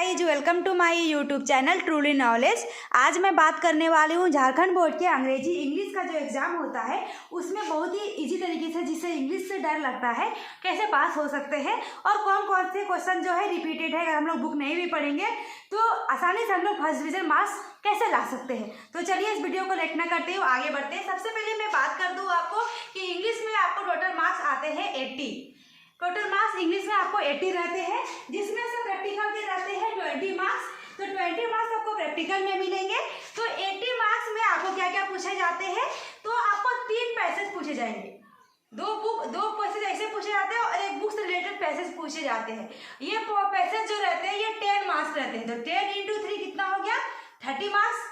Guys, welcome to my YouTube channel Truly Knowledge. आज मैं बात करने वाली हूँ झारखंड बोर्ड के अंग्रेजी इंग्लिश का जो एग्ज़ाम होता है उसमें बहुत ही इजी तरीके से, जिससे इंग्लिश से डर लगता है, कैसे पास हो सकते हैं और कौन कौन से क्वेश्चन जो है रिपीटेड है। अगर हम लोग बुक नहीं भी पढ़ेंगे तो आसानी से हम लोग फर्स्ट डिवीजन मार्क्स कैसे ला सकते हैं। तो चलिए इस वीडियो को लेट ना करते हुए आगे बढ़ते हैं। सबसे पहले मैं बात कर दूँ आपको कि इंग्लिश में आपको टोटल मार्क्स आते हैं 80। टोटल मार्क्स इंग्लिश में आपको 80 रहते हैं, जिसमें से प्रैक्टिकल के रहते हैं 20 मार्क्स। तो 20 मार्क्स आपको प्रैक्टिकल में मिलेंगे। तो 80 मार्क्स में आपको क्या क्या पूछे जाते हैं, तो आपको 3 पैसेज पूछे जाएंगे। दो पैसेज ऐसे पूछे जाते हैं और एक बुक से रिलेटेड पैसेज पूछे जाते हैं। ये पैसेज जो रहते हैं ये 10 मार्क्स रहते हैं। तो 10 × 3 कितना हो गया, 30 मार्क्स।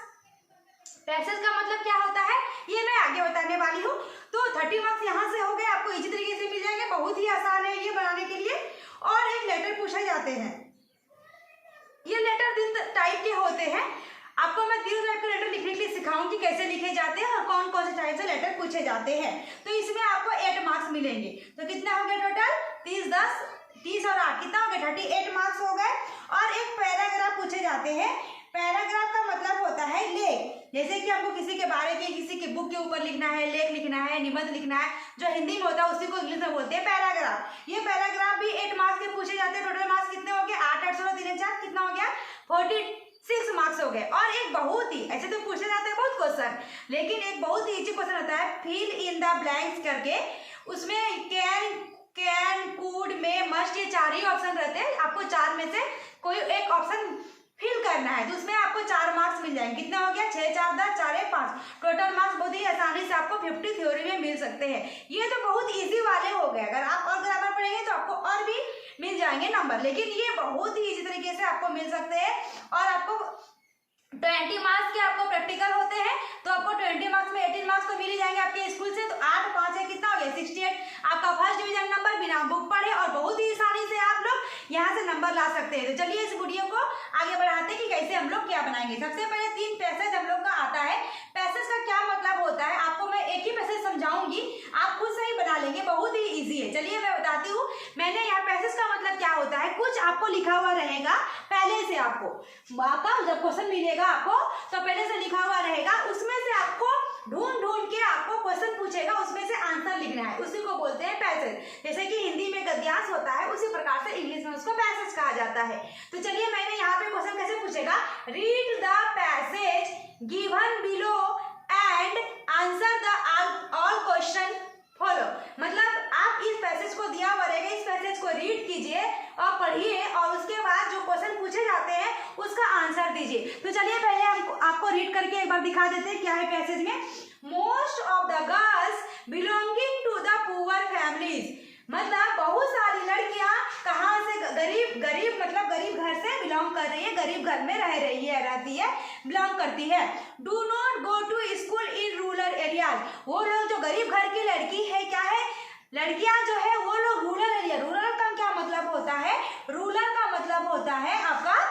पैसेज का मतलब क्या होता है ये मैं आगे बताने वाली हूँ। तो 30 मार्क्स यहाँ से हो गए, आपको इसी तरीके से मिल जाएंगे। बहुत ही आसान है ये बनाने के लिए। और एक लेटर पूछे जाते हैं। ये लेटर 3 टाइप के होते हैं। आपको मैं 3 टाइप के लेटर लिखने के लिए सिखाऊंगी कैसे लिखे जाते हैं और कौन कौन से टाइप से लेटर पूछे जाते हैं। तो इसमें आपको 8 मार्क्स मिलेंगे। तो कितना हो गया टोटल, 30 10 30 और 8 कितना हो गया, 38 मार्क्स हो गए। और एक पैराग्राफ पूछे जाते हैं। पैराग्राफ का मतलब होता है लेख। जैसे कि हमको किसी के बारे में, किसी के बुक के ऊपर लिखना है, लेख लिखना है, निबंध लिखना है, जो हिंदी में होता है उसी को इंग्लिश में बोलते हैं पैराग्राफ। ये पैराग्राफ भी 8 मार्क्स के पूछे जाते हैं। टोटल मार्क्स कितने हो गए, 8 8 16 3 4 कितना हो गया, 46 मार्क्स हो गए। और एक बहुत ही, ऐसे तो पूछे जाते हैं बहुत क्वेश्चन, लेकिन एक बहुत ही इजी क्वेश्चन होता है फिल इन द ब्लैंक्स करके। उसमें कैन कुड में मस्ट, ये 4 ही ऑप्शन रहते हैं। आपको 4 में से कोई एक ऑप्शन फिल करना है। तो उसमें आपको 4 मार्क्स मिल जाएंगे। कितना हो गया, 6 4 10 4 1 5। टोटल मार्क्स बहुत ही आसानी से आपको 50 थ्योरी में मिल सकते हैं। ये तो बहुत इजी वाले हो गए। अगर आप और ग्रामर पढ़ेंगे तो आपको और भी मिल जाएंगे नंबर, लेकिन ये बहुत ही इजी तरीके से आपको मिल सकते हैं। और आपको 20 मार्क्स के आपको प्रैक्टिकल होते हैं। तो आपको 20 मार्क्स में 18 मार्क्स तो मिल ही जाएंगे आपके स्कूल से। तो 8 5 है कितना हो गया, 68 आपका फर्स्ट डिवीजन नंबर बिना बुक पढ़े, और बहुत ही आसानी से आप लोग यहाँ से नंबर ला सकते हैं। तो चलिए इस वीडियो को आगे बढ़ाते हैं कि कैसे हम लोग क्या बनाएंगे। सबसे पहले 3 पैसेज हम लोग का आता है। पैसेज का क्या मतलब होता है आपको मैं एक ही पैसेज समझाऊंगी, आप खुद से ही बना लेंगे, बहुत ही ईजी है। चलिए मैं बताती हूँ। मैंने यहाँ पैसेज का मतलब क्या होता है, कुछ आपको लिखा हुआ रहेगा पहले से। आपको जब क्वेश्चन मिलेगा आपको तो पहले से लिखा हुआ रहेगा, उसमें से आपको ढूंढ के आपको क्वेश्चन पूछेगा, उसमें से आंसर लिखना है। उसी को बोलते हैं पैसेज। जैसे कि हिंदी में गद्यांश होता है, उसी प्रकार से इंग्लिश में उसको पैसेज कहा जाता है। तो चलिए मैंने यहाँ पे क्वेश्चन कैसे पूछेगा, read the passage given below and answer the all question follow. मतलब आप इस पैसेज को दिया हुआ रहेगा, इस पैसेज को रीड कीजिए और पढ़िए, और उसके बाद जो क्वेश्चन पूछे जाते हैं उसका आंसर दीजिए। तो चलिए पहले हम आपको रीड करके एक बार दिखा देते हैं क्या है पैसेज में। Most of the girls belonging to the poor families, मतलब बहुत सारी लड़कियां कहाँ से, गरीब मतलब गरीब घर से बिलोंग कर रही है, गरीब घर में रह रही है, रहती है, बिलोंग करती है। Do not go to school in rural areas, वो लोग जो गरीब घर की लड़की है, क्या है, लड़कियां जो है वो लोग रूरल एरिया, रूरल का क्या मतलब होता है, रूरल का मतलब होता है आपका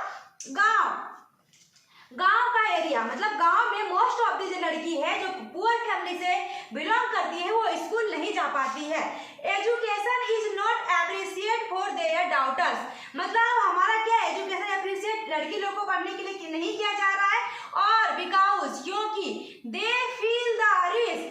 गांव का एरिया। मतलब गांव में मोस्ट ऑफ दी जो लड़की है जो पुअर फैमिली से बिलोंग करती है वो स्कूल नहीं जा पाती है। Education is not appreciate for their daughters, मतलब हमारा क्या एजुकेशन एप्रिशिएट लड़की लोग को पढ़ने के लिए नहीं किया जा रहा है। और बिकॉज, क्योंकि दे फील द रिस्क,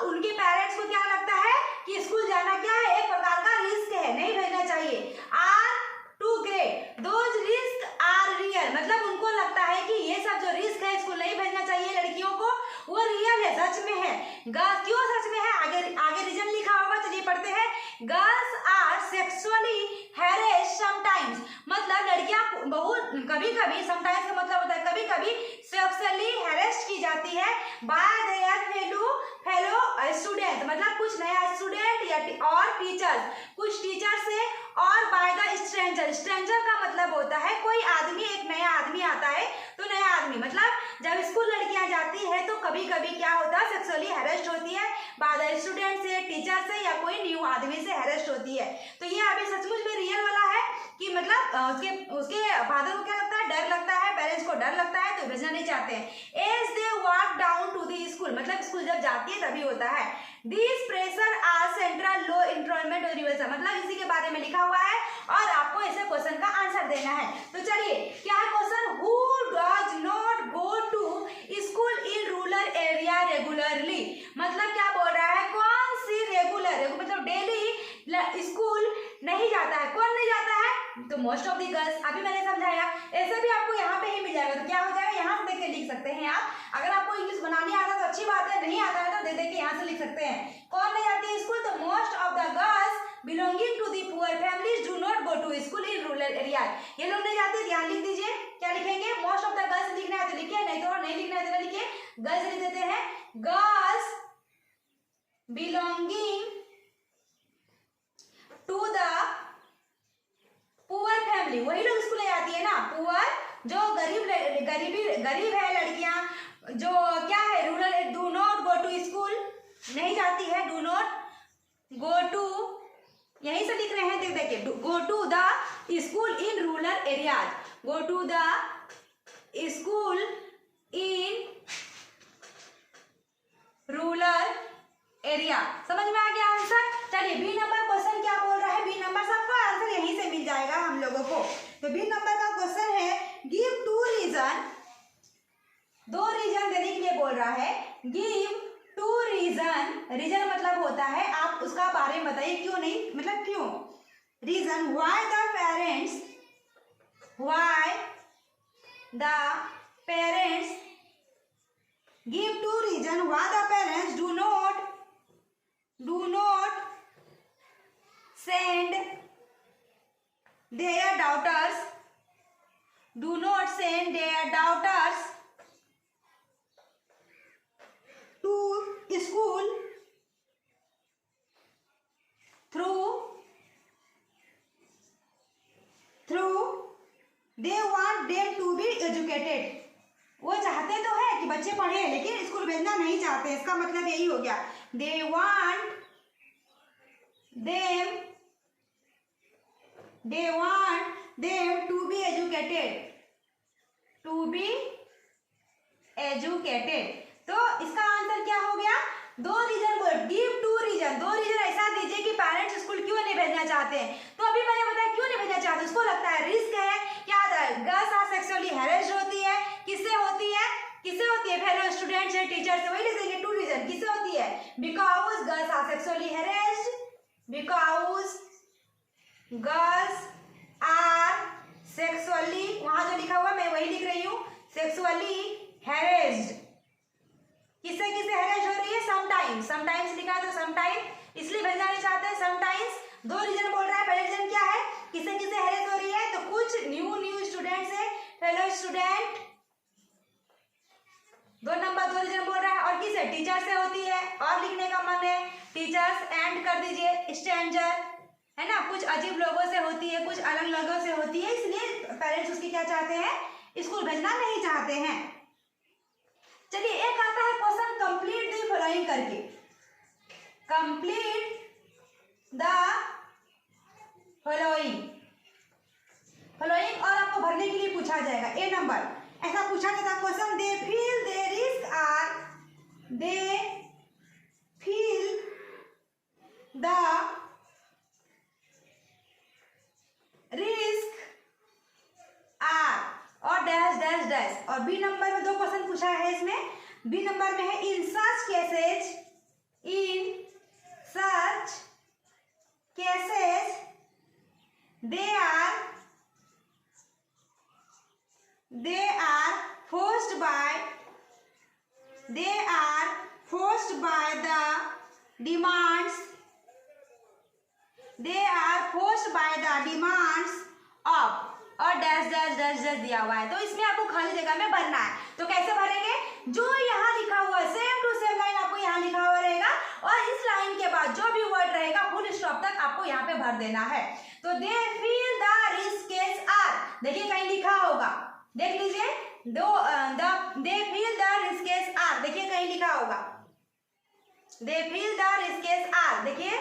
उनके पेरेंट्स को क्या लगता है कि स्कूल जाना क्या है, एक प्रकार का रिस्क है, नहीं भेजना चाहिए। Are too great, those risk are real, मतलब उनको लगता है कि ये सब जो रिस्क है स्कूल नहीं भेजना चाहिए लड़कियों को, वो रियल है, सच में है। क्यों सच में है, आगे रीजन लिखा होगा, चलिए पढ़ते हैं। Girls are sexually harassed sometimes, मतलब लड़कियां बहुत कभी कभी, समटाइम्स का मतलब होता है कभी कभी, सेक्सुअली हैरेस्ड की जाती है बाय देयर फेलो स्टूडेंट, मतलब कुछ नया स्टूडेंट या और टीचर्स, कुछ टीचर से, और बाय द स्ट्रेंजर। स्ट्रेंजर का मतलब होता है कोई आदमी, एक नया आदमी आता है तो नया आदमी, मतलब जब स्कूल लड़कियां जाती है तो कभी कभी क्या होता है, सेक्सुअली हैरेस्ड होती है बाय द स्टूडेंट से, टीचर से, या कोई न्यू आदमी से हैरेस्ड होती है। तो ये अभी सचमुच में रियल वाला है कि मतलब उसके उसके फादर को क्या लगता है, डर लगता है, पेरेंट्स को डर लगता है, तो भेजना नहीं चाहते हैं। As they walk down to the school, मतलब स्कूल जब जाती है तभी होता है। This pressure are central low enrolment और रिवर्सल, मतलब इसी के बारे में लिखा हुआ है और आपको ऐसे क्वेश्चन का आंसर देना है। तो चलिए क्या है question, who does not go to school in rural area regularly, मतलब क्या बोल रहा है, कौन सी रेगुलर मतलब डेली स्कूल नहीं जाता है, कौन नहीं जाता है, तो मोस्ट ऑफ दी गर्ल्स। अभी मैंने समझाया, ऐसे भी आपको यहाँ पे ही मिल जाएगा, तो क्या हो जाएगा, यहाँ से देख के लिख सकते हैं आप। अगर आपको इंग्लिश बनानी आता है तो अच्छी बात है, नहीं आता है तो दे के यहाँ से लिख सकते हैं। कौन नहीं जाती है स्कूल, तो most of the girls belonging to the poor families do not go to school in rural area, ये लोग नहीं जाते। ध्यान लिख दीजिए, क्या लिखेंगे, मोस्ट ऑफ द गर्ल्स लिखना है तो लिखिए, नहीं तो नहीं लिखना है तो ना लिखिए, गर्ल्स लिख देते हैं। Girls belonging to the poor family, वही लोग स्कूल नहीं आती है ना, पुअर जो गरीब है लड़कियां, जो क्या है rural, do not go to school, नहीं जाती है, डू नॉट गो टू, यहीं से लिख रहे हैं, देखिए go to the school in rural areas, go to the school in rural area. समझ में आ गया आंसर। चलिए बी नंबर क्वेश्चन क्या बोल रहा है, बी नंबर सबका आंसर यहीं से मिल जाएगा हम लोगों को। तो बी नंबर का क्वेश्चन है, गिव टू रीजन, दो रीजन देने के लिए बोल रहा है, गिव टू रीजन, रीजन मतलब होता है आप उसका बारे में बताइए, क्यों नहीं, मतलब क्यों, reason why the parents give two reason why the parents do not send their daughters to school through they want them to be educated, वो चाहते तो है कि बच्चे पढ़े लेकिन स्कूल भेजना नहीं चाहते, इसका मतलब यही हो गया, they want them to be educated, तो इसका आंसर क्या हो गया, दो रीजन बोल, गिव टू रीजन, दो रीजन ऐसा दीजिए कि पेरेंट्स स्कूल क्यों नहीं भेजना चाहते हैं। तो अभी मैंने बताया क्यों नहीं भेजना चाहते, उसको लगता है रिस्क है, क्या गर्ल्स आर सेक्सुअली हैरेस्ड होती है, किससे होती है फेलो स्टूडेंट से, टीचर से, वही लिख देंगे टू रीजन, किससे होती है, because girls are sexually harassed, because girls are sexually, वहां जो लिखा हुआ मैं वही लिख रही हूँ, सेक्सुअली हैरेस्ड, किससे हैरेस्ड हो रही है, समटाइम्स लिखा है तो समटाइम, इसलिए भेजना नहीं चाहते समटाइम्स। दो रीजन बोल रहा है, पहले रीजन क्या है, किससे हैरेस हो रही है, तो कुछ न्यू स्टूडेंट से, फेलो स्टूडेंट, दो रीजन बोल रहा है, और किससे, टीचर से होती है, और लिखने का मन है टीचर्स, एंड कर दीजिए, स्ट्रेंजर है ना, कुछ अजीब लोगों से होती है, कुछ अलग लोगों से होती है, इसलिए पेरेंट्स उसकी क्या चाहते हैं, स्कूल भेजना नहीं चाहते हैं। चलिए एक आता है क्वेश्चन, कंप्लीट द फॉलोइंग करके, कंप्लीट द फॉलोइंग और आपको भरने के लिए पूछा जाएगा, ए नंबर ऐसा पूछा गया था question, they feel the risk are और डैश डैश डैश, और बी नंबर में दो क्वेश्चन पूछा है, इसमें बी नंबर में है, in such cases they are forced by the demands of, और डैश डैश डैश डैश दिया हुआ है, तो इसमें आपको खाली जगह में भरना है। तो कैसे भरेंगे, जो यहाँ लिखा हुआ सेम टू सेम लाइन आपको यहाँ लिखा हुआ रहेगा, और इस लाइन के बाद जो भी वर्ड रहेगा फुल स्टॉप तक आपको यहाँ पे भर देना है। तो they feel the risk are, देखिए कहीं लिखा होगा, देख लीजिए, they feel the risk are, देखिए कहीं लिखा होगा, they feel the risk are, देखिए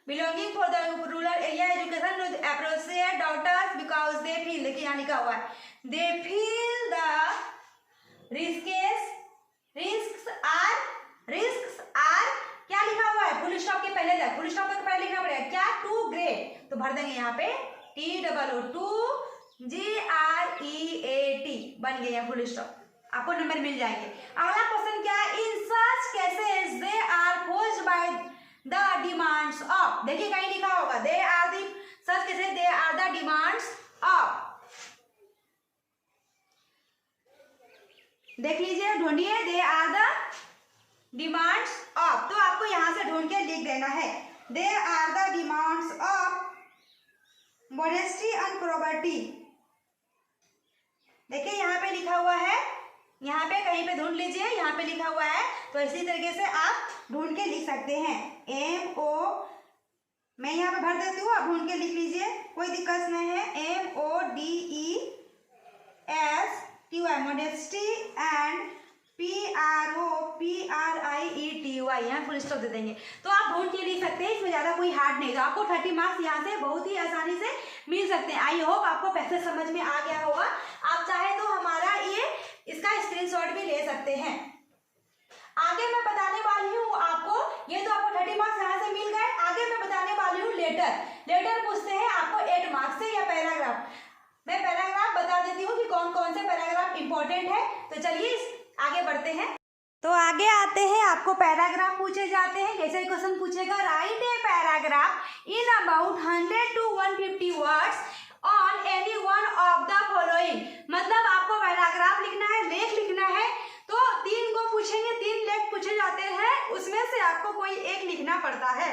belonging for the rural area education appropriate doctors because they feel, देखिए यहाँ लिखा हुआ है they feel the risks are क्या लिखा हुआ है, फुल स्टॉप के पहले तक, फुल स्टॉप के पहले लिखना पड़ेगा क्या, टू ग्रेट, तो भर देंगे यहाँ पे TOO GREAT बन गया फुल स्टॉप, आपको नंबर मिल जाएंगे। अगला क्वेश्चन क्या है, in such cases they are forced by the demands of, देखिए कहीं लिखा होगा they are the such cases they are the demands of, देख लीजिए ढूंढिए they are the demands of, तो आपको यहां से ढूंढ के लिख देना है they are the demands of modesty and property, देखिए यहाँ पे लिखा हुआ है, यहाँ पे कहीं पे ढूंढ लीजिए, यहाँ पे लिखा हुआ है, तो इसी तरीके से आप ढूंढ के लिख सकते हैं MO, मैं यहाँ पे भर देती हूँ, आप ढूंढ के लिख लीजिए, कोई दिक्कत नहीं है, MODESTY मॉडेस्टी एंड PROPRIETY यहाँ फुल स्टॉप दे देंगे, तो आप ढूंढ के लिख सकते हैं, इसमें ज़्यादा कोई हार्ड नहीं, तो आपको 30 मार्क्स यहाँ से बहुत ही आसानी से मिल सकते हैं। आई होप आपको पैसेज समझ में आ गया होगा, आप चाहे तो हमारा इसका स्क्रीनशॉट भी ले सकते हैं। आगे मैं बताने वाली हूँ आपको, ये तो आपको 30 मार्क्स यहाँ से मिल गए, आगे मैं बताने वाली हूँ लेटर पूछते हैं आपको 8 मार्क्स से या पैराग्राफ, मैं पैराग्राफ बता देती हूँ कि कौन कौन से पैराग्राफ इंपॉर्टेंट है, तो चलिए आगे बढ़ते हैं। तो आगे आते हैं, आपको पैराग्राफ पूछे जाते हैं, जैसे क्वेश्चन पूछेगा write a paragraph in about 100 to 150 words on any one of the following, मतलब आपको पैराग्राफ लिखना है, लेख लिखना है, तो 3 को पूछेंगे, 3 लेख पूछे जाते हैं, उसमें से आपको कोई एक लिखना पड़ता है,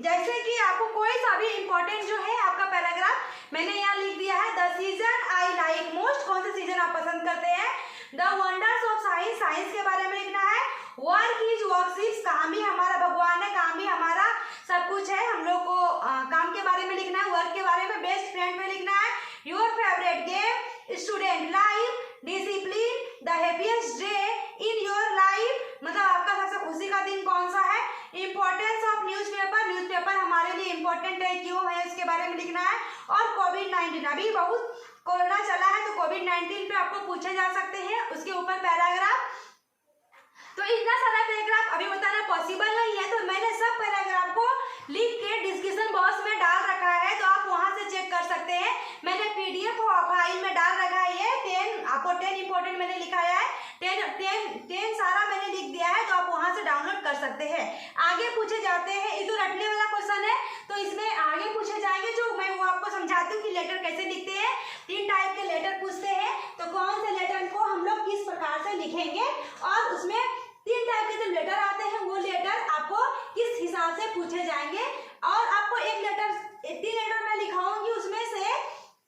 जैसे कि आपको कोई सा भी इंपॉर्टेंट जो है आपका पैराग्राफ मैंने यहाँ लिख दिया है, the season I like most, कौन से सीजन आप पसंद करते हैं, the wonders of science, science के बारे में लिखना है, वर्क इज वर्कशीप्स, काम ही हमारा भगवान है, काम ही हमारा सब कुछ है, हम लोग को काम के बारे में लिखना है, वर्क के बारे में, बेस्ट फ्रेंड में लिखना है, your favourite game, student life, discipline, the happiest day in your life, मतलब आपका सबसे खुशी का दिन कौन सा है, इंपॉर्टेंस ऑफ न्यूज़पेपर, न्यूज़पेपर हमारे लिए इंपॉर्टेंट है, क्यों है, उसके बारे में लिखना है, और कोविड-19, अभी बहुत कोरोना चला है, तो कोविड-19 पे आपको पूछे जा सकते हैं, उसके ऊपर पैराग्राफ, तो इतना सारा पैराग्राफ अभी बताना पॉसिबल नहीं है, तो मैंने सब पैराग्राफ को लिख के डिस्क्रिप्शन बॉक्स में डाल रखा है, तो आप वहां से चेक कर सकते हैं, मैंने PDF फाइल में डाल रखा है, ये 10 आपको 10 इंपॉर्टेंट मैंने लिखाया है, 10 सारा मैंने लिख दिया है, तो आप वहां से डाउनलोड कर सकते हैं। आगे पूछे जाते हैं, ये तो रटने वाला क्वेश्चन है, तो इसमें आगे पूछे जाएंगे, जो मैं वो आपको समझाती हूँ कि लेटर कैसे लिखते हैं, 3 टाइप के लेटर पूछते हैं, तो कौन से लेटर को हम लोग किस प्रकार से लिखेंगे, और उसमें 3 टाइप के जो लेटर आते हैं, वो लेटर आपको किस हिसाब से पूछे जाएंगे, और आपको 3 लेटर मैं लिखाऊंगी, उसमें से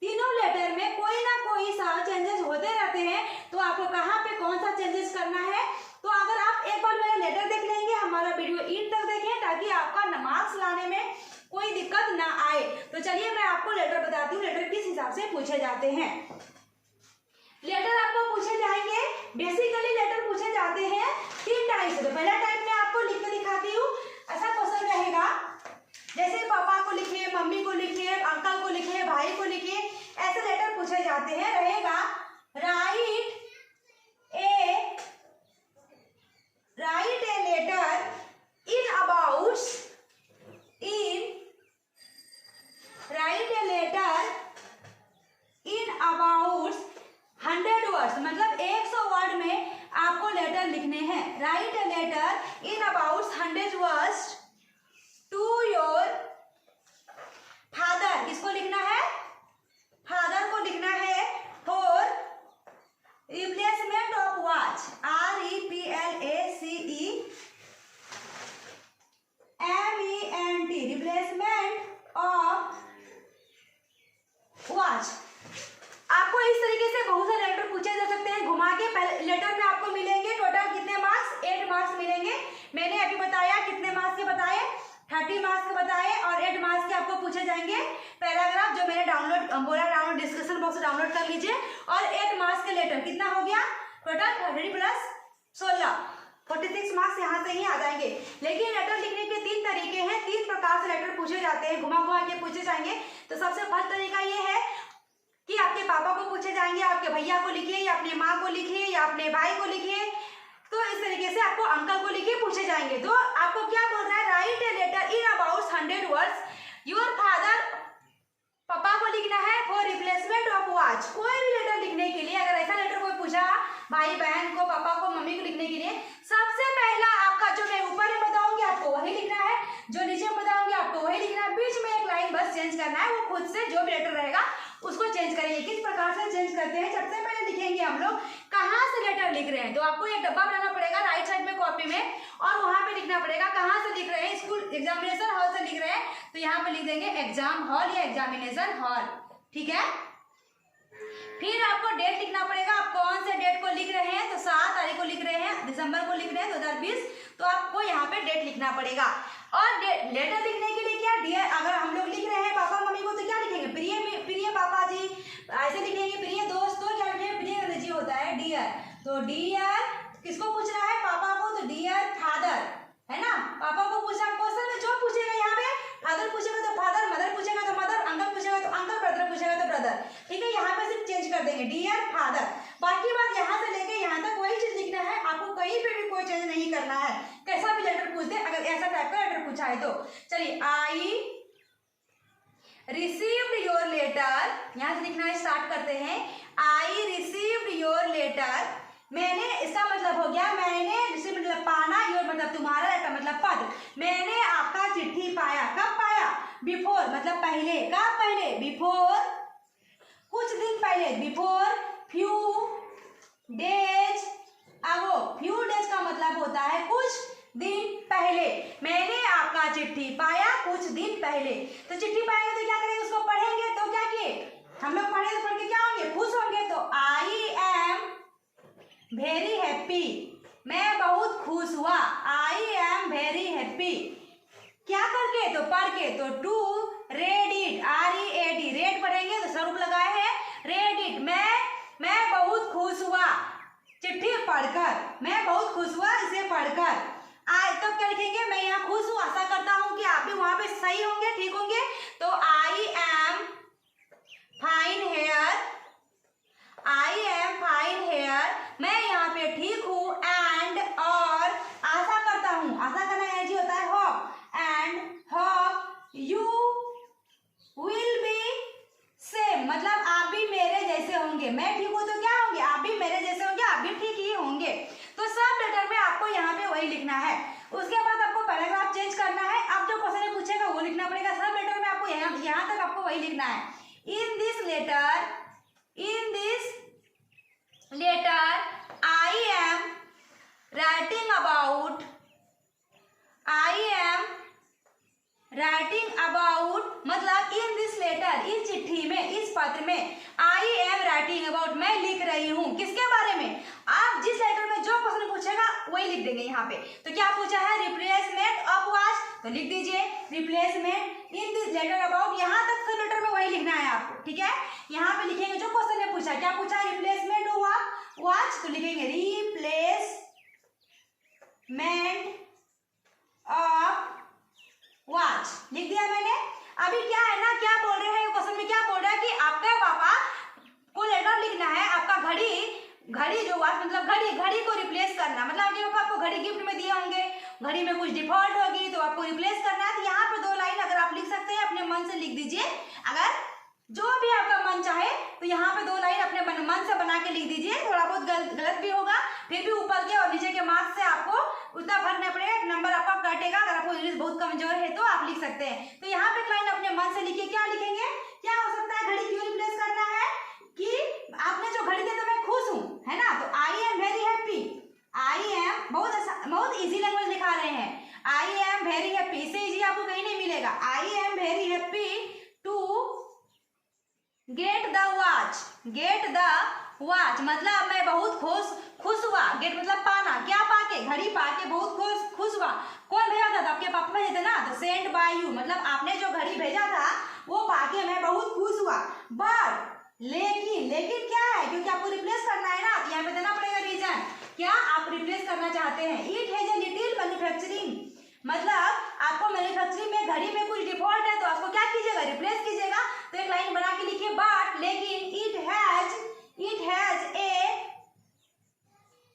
तीनों लेटर में कोई ना कोई सा चेंजेस होते रहते हैं, तो आपको कहाँ पे कौन सा चेंजेस करना है, तो अगर आप एक बार मेरा लेटर देख लेंगे, हमारा वीडियो इन तक देखें, ताकि आपका मार्क्स लाने में कोई दिक्कत ना आए, तो चलिए मैं आपको लेटर बताती हूँ, लेटर किस हिसाब से पूछे जाते हैं। लेटर आपको पूछे जाएंगे, बेसिकली लेटर पूछे जाते हैं 3 टाइप से, तो पहला टाइप मैं आपको लिख के दिखाती हूँ, ऐसा क्वेश्चन रहेगा, जैसे पापा को लिखिए, मम्मी को लिखिए, अंकल को लिखिए, भाई को लिखिए, ऐसे लेटर पूछे जाते हैं, रहेगा write a letter in about write a letter in about 100 words, मतलब 100 वर्ड में आपको लेटर लिखने हैं, write a letter in about 100 words to your father, किसको लिखना है, फादर को लिखना है, for replacement of watch, REPLACEMENT, replacement of watch. आपको इस तरीके से बहुत सारे लेटर पूछे जा सकते हैं, घुमा के लेटर में आपको मिलेंगे टोटल कितने मार्क्स, 8 मार्क्स मिलेंगे, मैंने अभी बताया कितने मार्क्स के बताए, 30 मार्क्स के बताए, और 8 मार्क्स के आपको पूछे जाएंगे पैराग्राफ, जो मैंने डाउनलोड डिस्क्रिप्शन बॉक्स से डाउनलोड कर लीजिए, और 8 मार्क्स के लेटर कितना हो गया टोटल, 30 + 16 46 मार्क्स यहाँ से ही आ जाएंगे। लेकिन लेटर लिखने के 3 तरीके हैं, 3 प्रकार से लेटर पूछे जाते हैं, घुमा घुमा के पूछे जाएंगे। तो सबसे फर्स्ट तरीका ये है कि आपके पापा को पूछे जाएंगे, आपके भैया को लिखिए, या अपने माँ को लिखिए, या अपने भाई को लिखिए। तो इस तरीके से आपको अंकल को लिखिए पूछे जाएंगे। तो आपको क्या बोलना है, write a letter in about 100 words your father, पापा को लिखना है फॉर रिप्लेसमेंट ऑफ वॉच। कोई भी लेटर लिखने के लिए अगर ऐसा लेटर कोई पूछा भाई बहन को, पापा को, मम्मी को लिखने के लिए, सबसे पहला आपका जो मैं ऊपर में बताऊंगी आपको वही लिखना है, जो नीचे में बताऊंगी आपको वही लिखना है। बीच में एक लाइन बस चेंज करना है, वो खुद से जो भी लेटर रहेगा उसको चेंज करेंगे। किस प्रकार से चेंज करते हैं, सबसे पहले लिखेंगे हम लोग कहाँ से लेटर लिख रहे हैं। तो आपको एक डब्बा बनाना पड़ेगा राइट साइड में कॉपी में, और वहां पे लिखना पड़ेगा कहाँ से लिख रहे हैं। स्कूल एग्जामिनेशन हॉल से लिख रहे हैं तो यहाँ पे लिख देंगे एग्जाम हॉल या एग्जामिनेशन हॉल, ठीक है। फिर आपको डेट लिखना पड़ेगा, आप कौन से डेट को लिख रहे हैं। तो 7 तारीख को लिख रहे हैं, दिसंबर को लिख रहे हैं 2020, तो आपको यहाँ पे डेट लिखना पड़ेगा। और लेटर लिखने के लिए क्या, डियर अगर हम लोग लिख रहे हैं पापा मम्मी को तो क्या लिखेंगे, प्रिय पापा जी, ऐसे लिखेंगे। प्रिय दोस्तों क्या लिखेंगे, प्रिय अंग्रेजी होता है डियर, तो डियर किसको पूछ रहा है, पापा को, तो डियर फादर, है ना। पापा को पूछा, क्वेश्चन में जो पूछेगा यहाँ पे, फादर पूछेगा तो फादर, मदर पूछेगा तो मदर, अंकल पूछेगा तो अंकल, ब्रदर पूछेगा तो ब्रदर, ठीक है। यहाँ पे सिर्फ चेंज कर देंगे डियर फादर। बाकी बात यहाँ से लेके यहाँ तक वही चीज लिखना है, आपको कहीं पे भी कोई चेंज नहीं करना है। कैसा भी लेटर पूछ दे, अगर ऐसा टाइप का लेटर पूछा है तो। चलिए, आई रिसीव्ड योर लेटर, यहाँ से लिखना स्टार्ट करते हैं। आई रिसीव्ड योर लेटर, मैंने, इसका मतलब हो गया मैंने, रिसीव मतलब पाना, योर मतलब तुम्हारा, लेटर मतलब पत्र। मैंने आपका चिट्ठी पाया, कब पाया, बिफोर मतलब पहले, कब पहले, बिफोर कुछ दिन पहले, before few days ago. Few days का मतलब होता है कुछ दिन पहले। मैंने आपका चिट्ठी पाया कुछ दिन पहले। तो चिट्ठी पाएंगे तो क्या करेंगे, उसको पढ़ेंगे तो क्या किए हम लोग, पढ़े तो पढ़ के क्या होंगे, खुश होंगे। तो आई एम वेरी हैप्पी, मैं बहुत खुश हुआ। आई एम वेरी हैप्पी, क्या करके, तो पढ़ के। तो to read it, READ, read पढ़ेंगे तो स्वरूप लगाए हैं, रेड इट, मैं बहुत खुश हुआ चिट्ठी पढ़कर, मैं बहुत खुश हुआ इसे पढ़कर। आज तो क्या लिखेंगे, मैं यहाँ खुश हूँ, आशा करता हूँ कि आप भी वहां पे सही होंगे, ठीक होंगे। तो I am fine here, I am fine here, मैं यहाँ पे ठीक हूँ। एंड और आशा करता हूँ, आशा करना एनर्जी होता है hope, and hope you will be same, मतलब आप भी मेरे जैसे होंगे। मैं ठीक हूँ तो क्या होंगे, आप भी मेरे जैसे होंगे, आप भी ठीक ही होंगे। तो सब लेटर में आपको यहाँ पे वही लिखना है। उसके बाद आपको पैराग्राफ चेंज करना है, आप जो क्वेश्चन पूछेगा वो लिखना पड़ेगा। सब लेटर में आपको यहाँ तक आपको वही लिखना है। In this letter I am writing about मतलब इन दिस लेटर, इस चिट्ठी में, इस पत्र में, I am writing about, मैं लिख रही हूँ किसके बारे में। आप जिस लेटर में जो क्वेश्चन पूछेगा वही लिख देंगे यहाँ पे। तो क्या पूछा है, रिप्लेसमेंट ऑफ वॉच, तो लिख दीजिए replacement in this letter about, यहाँ तक सब लेटर में वही लिखना है आपको, ठीक है। यहाँ पे लिखेंगे जो क्वेश्चन ने पूछा, क्या पूछा, रिप्लेसमेंट ऑफ वॉच, तो लिखेंगे रिप्लेसमेंट ऑफ वॉच, लिख दिया मैंने। अभी क्या है ना, क्या बोल रहे हैं क्वेश्चन में, क्या बोल रहा है कि आपका पापा को लेटर लिखना है, आपका घड़ी जो वॉच मतलब घड़ी को रिप्लेस करना, मतलब आपके पापा आपको घड़ी गिफ्ट में दिए होंगे, घड़ी में कुछ डिफॉल्ट होगी तो आपको रिप्लेस करना है। तो यहाँ पे 2 लाइन अगर आप लिख सकते हैं अपने मन से लिख दीजिए, अगर जो भी आपका मन चाहे तो यहाँ पे 2 लाइन अपने मन से बना के लिख दीजिए। थोड़ा बहुत गलत भी होगा, फिर भी ऊपर के और नीचे के मार्क्स से आपको उतना फर्क नहीं पड़ेगा, नंबर आपका कटेगा। अगर आपको इंग्लिश बहुत कमजोर है तो आप लिख सकते हैं। तो यहाँ पे एक लाइन अपने मन से लिखिए, क्या लिखेंगे, क्या हो सकता है, घड़ी क्यों रिप्लेस करना है कि आपने जो घड़ी दी तो मैं खुश हूँ, है ना। तो I am very happy, I am बहुत इजी लैंग्वेज दिखा रहे हैं, आई एम वेरी हैप्पी, इससे इजी आपको कहीं नहीं मिलेगा। I am very happy to get the watch मतलब मैं बहुत खुश हुआ। गेट मतलब पाना, क्या पाके, घड़ी पाके बहुत खुश हुआ। कौन भेजा था, आपके पापा भेजे थे ना, तो सेंड बाय यू मतलब आपने जो घड़ी भेजा था वो पाके मैं बहुत खुश हुआ। बट लेकिन क्या है, क्योंकि आपको रिप्लेस करना है ना, यहाँ पे देना पड़ेगा रीजन। क्या आप रिप्लेस करना चाहते हैं। It has a little manufacturing, मतलब आपको मैन्युफैक्चरिंग में घड़ी में कुछ डिफॉल्ट है तो आपको क्या कीजिएगा, रिप्लेस कीजिएगा। तो एक लाइन बना के लिखिए, बट लेकिन it has a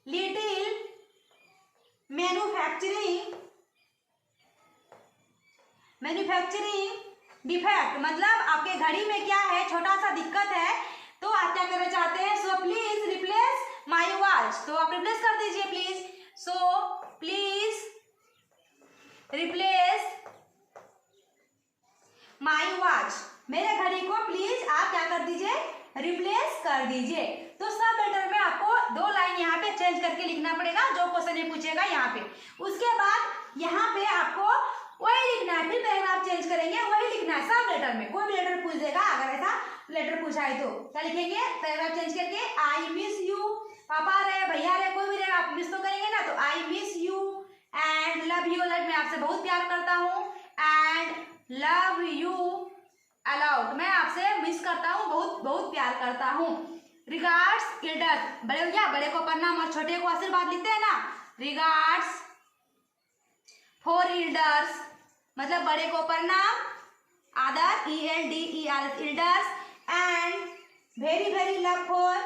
little manufacturing defect, मतलब आपके घड़ी में क्या है, छोटा सा दिक्कत है, तो आप क्या करना चाहते हैं, so please replace my watch, तो आप रिप्लेस कर दीजिए please. So please replace my watch, मेरे घड़ी को प्लीज आप क्या कर दीजिए, रिप्लेस कर दीजिए। तो सब लेटर में आपको 2 लाइन यहाँ पे चेंज करके लिखना पड़ेगा, जो क्वेश्चन ये पूछेगा यहाँ पे। उसके बाद यहाँ पे आपको वही लिखना है, फिर पैराग्राफ चेंज करेंगे, वही लिखना है सब लेटर में। कोई भी लेटर पूछ देगा, अगर ऐसा लेटर पूछा है तो क्या लिखेंगे, पैराग्राफ चेंज करके आई मिस यू, पापा रहे, भैया रहे, कोई भी रहेगा, आप मिस तो करेंगे ना, तो I miss you and love you, मैं आपसे बहुत प्यार करता हूँ, एंड लव यू अलाउड, मैं आपसे मिस करता हूँ, बहुत बहुत प्यार करता हूँ। रिगार्ड्स एल्डर्स, बड़े भैया, बड़े को प्रणाम और छोटे को आशीर्वाद लिखते हैं ना। रिगार्ड्स फॉर एल्डर्स, मतलब बड़े को प्रणाम, आदर, ELDERS elders, and very very love for,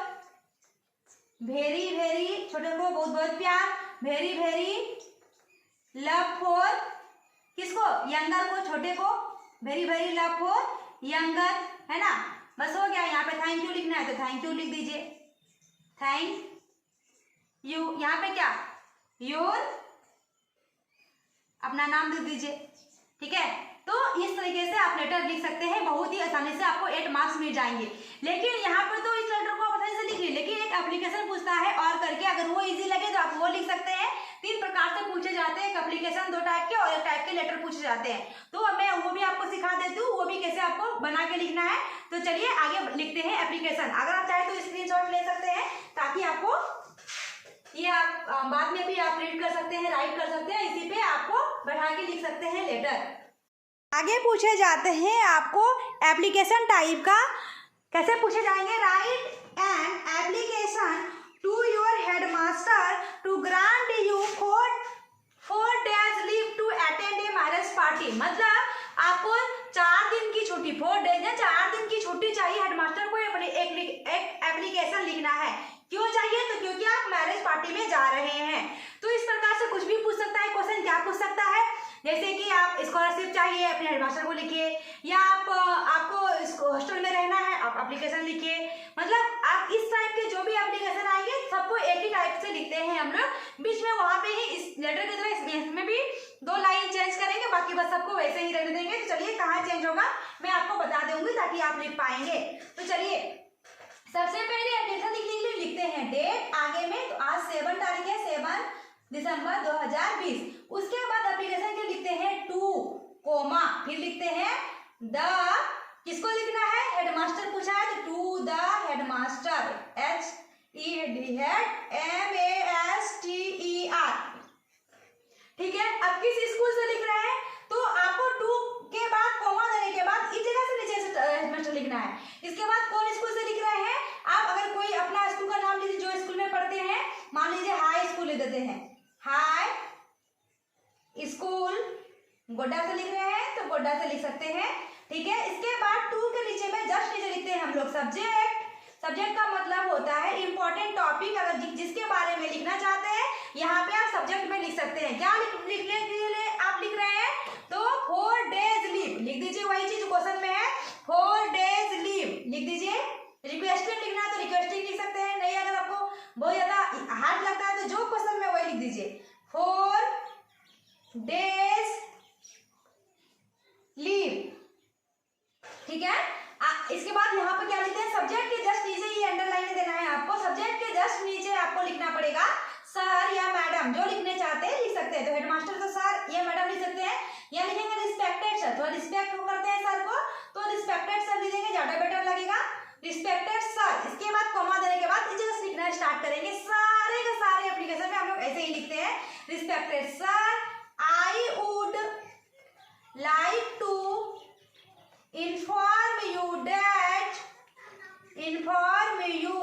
very very, छोटे को बहुत बहुत प्यार, वेरी वेरी लव फॉर, किसको, यंगर को, छोटे को, very very love for younger, है ना। बस हो गया। यहाँ पे थैंक यू लिखना है तो थैंक यू लिख दीजिए, थैंक यू। यहाँ पे क्या, योर, अपना नाम लिख दीजिए, ठीक है। तो इस तरीके से आप लेटर लिख सकते हैं, बहुत ही आसानी से आपको 8 मार्क्स मिल जाएंगे। लेकिन यहाँ पर तो इस लेटर को आप आसानी से लिख लीजिए, लेकिन एक एप्लीकेशन पूछता है और करके, अगर वो इजी लगे तो आप वो लिख सकते हैं। 3 प्रकार से पूछे जाते हैं, एक एप्लीकेशन, 2 टाइप के, और 1 टाइप के लेटर पूछे जाते हैं। तो मैं वो भी आपको सिखा देती हूँ, वो भी कैसे आपको बना के लिखना है। तो चलिए आगे लिखते हैं एप्लीकेशन। अगर आप चाहे तो स्क्रीनशॉट ले सकते हैं, ताकि आपको ये आप बाद में भी आप रीड कर सकते हैं, राइट कर सकते हैं, इसी पे आपको बैठा के लिख सकते हैं लेटर। आगे पूछे जाते हैं आपको एप्लीकेशन टाइप का, कैसे पूछे जाएंगे, write an application to your headmaster to grant you 4 days leave to attend a marriage party, मतलब आपको 4 दिन की छुट्टी, 4 days है, 4 दिन की छुट्टी चाहिए हेडमास्टर को, अपनी एक एप्लीकेशन लिखना है। क्यों चाहिए, तो क्योंकि आप मैरिज पार्टी में जा रहे हैं। तो इस प्रकार से कुछ भी पूछ सकता है क्वेश्चन, क्या पूछ सकता है, जैसे कि आप स्कॉलरशिप चाहिए, अपने हेडमास्टर को लिखिए, या आपको इसको हॉस्टल में रहना है, आप एप्लीकेशन लिखिए। मतलब आप इस टाइप के जो भी एप्लीकेशन आएंगे सबको एक ही टाइप से लिखते हैं हम लोग। बीच में वहां पे ही इस लेटर की तरह इसमें भी 2 लाइन चेंज करेंगे, बाकी बस सबको वैसे ही रहने देंगे। तो चलिए कहाँ चेंज होगा मैं आपको बता दूंगी, ताकि आप लिख पाएंगे। तो चलिए सबसे पहले एप्लीकेशन लिखते हैं डेट आगे में, तो आज 7 तारीख है, 7 दिसंबर 2020। उसके बाद एप्लीकेशन के लिखते हैं टू कोमा, फिर लिखते हैं द, किसको लिखना है, हेडमास्टर पूछा है तो टू द हेडमास्टर, HEDMASTER, ठीक है। अब किस स्कूल से लिख रहे हैं, तो आपको टू के बाद कोमा देने के बाद इस जगह से नीचे से हेडमास्टर लिखना है। इसके बाद कौन स्कूल से लिख रहे हैं आप, अगर कोई अपना स्कूल का नाम लीजिए, जो स्कूल में पढ़ते हैं, मान लीजिए हाई स्कूल लिख देते हैं, हाई स्कूल, गोड्डा से लिख रहे हैं तो गोड्डा से लिख सकते हैं, ठीक है। इसके बाद टू के नीचे में जस्ट नीचे लिखते हैं हम लोग सब्जेक्ट। सब्जेक्ट का मतलब होता है इंपॉर्टेंट टॉपिक, अगर जिसके बारे में लिखना चाहते हैं यहाँ पे आप सब्जेक्ट में लिख सकते हैं। क्या लिखने के लिए आप लिख रहे हैं, तो 4 days लीव लिख दीजिए, वही चीज क्वेश्चन में है, 4 days लीव लिख दीजिए। रिक्वेस्टेड लिखना है तो रिक्वेस्टिंग लिख सकते हैं, नहीं अगर आपको बहुत ज्यादा हार्ड लगता है तो जो क्वेश्चन में वही लिख दीजिए, 4 days लीव, ठीक है। इसके बाद यहाँ पे क्या लिखते हैं, सब्जेक्ट के जस्ट नीचे ये अंडरलाइन देना है आपको, सब्जेक्ट के जस्ट नीचे आपको लिखना पड़ेगा सर या मैडम, जो लिखने चाहते हैं लिख सकते हैं। तो हेडमास्टर तो सर या मैडम लिख सकते हैं, या लिखेंगे रिस्पेक्टेड सर, तो रिस्पेक्ट करते हैं सर को, तो रिस्पेक्टेड सर लिखेंगे, ज्यादा बेटर लगेगा, रिस्पेक्टेड सर। इसके बाद कॉमा देने के बाद इस जगह से लिखना स्टार्ट करेंगे। सारे के सारे एप्लीकेशन में हम लोग ऐसे ही लिखते हैं, respected sir, I would like to inform you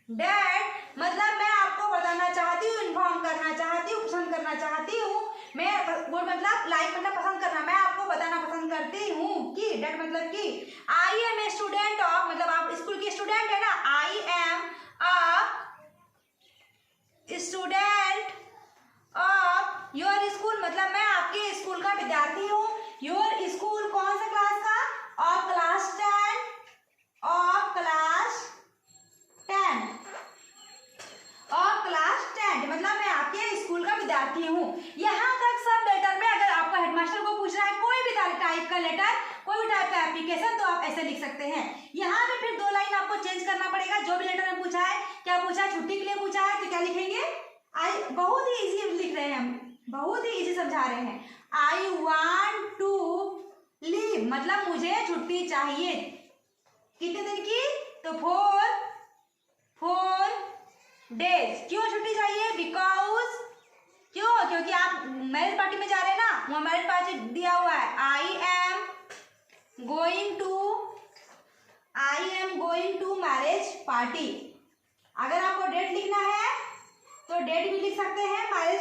that मतलब मैं आपको बता बताना चाहती हूँ, इन्फॉर्म करना चाहती हूँ, पसंद करना चाहती हूँ। मैं वो मतलब लाइक मतलब पसंद करना, मैं आपको बताना पसंद करती हूँ कि डेट मतलब कि I am a student of, मतलब आप स्कूल की स्टूडेंट है ना, I am a student of your school, मतलब मैं आपके स्कूल का विद्यार्थी हूँ। योर स्कूल कौन सा क्लास का? Of class 10, of class 10, of class 10, मतलब मैं आपके स्कूल का विद्यार्थी हूँ। यहाँ तक सब लेटर में अगर आपका हेडमास्टर को पूछ रहा है कोई भी टाइप का लेटर, कोई भी टाइप का एप्लीकेशन, तो आप ऐसे लिख सकते हैं। यहाँ पे फिर 2 लाइन आपको चेंज करना पड़ेगा। जो भी लेटर में पूछा है, क्या पूछा है, छुट्टी के लिए पूछा है, तो क्या लिखेंगे? आई, बहुत ही इजी लिख रहे हैं हम, बहुत ही इजी समझा रहे हैं। आई वांट टू लीव, मतलब मुझे छुट्टी चाहिए। कितने दिन की? तो 4 डेज। क्यों छुट्टी चाहिए? बिकॉज, क्यों? क्योंकि आप मैरिज पार्टी में जा रहे हैं ना, वहाँ मैरिज पार्टी दिया हुआ है। I am going to marriage party. अगर आपको डेट लिखना है तो डेट भी लिख सकते हैं, मैरिज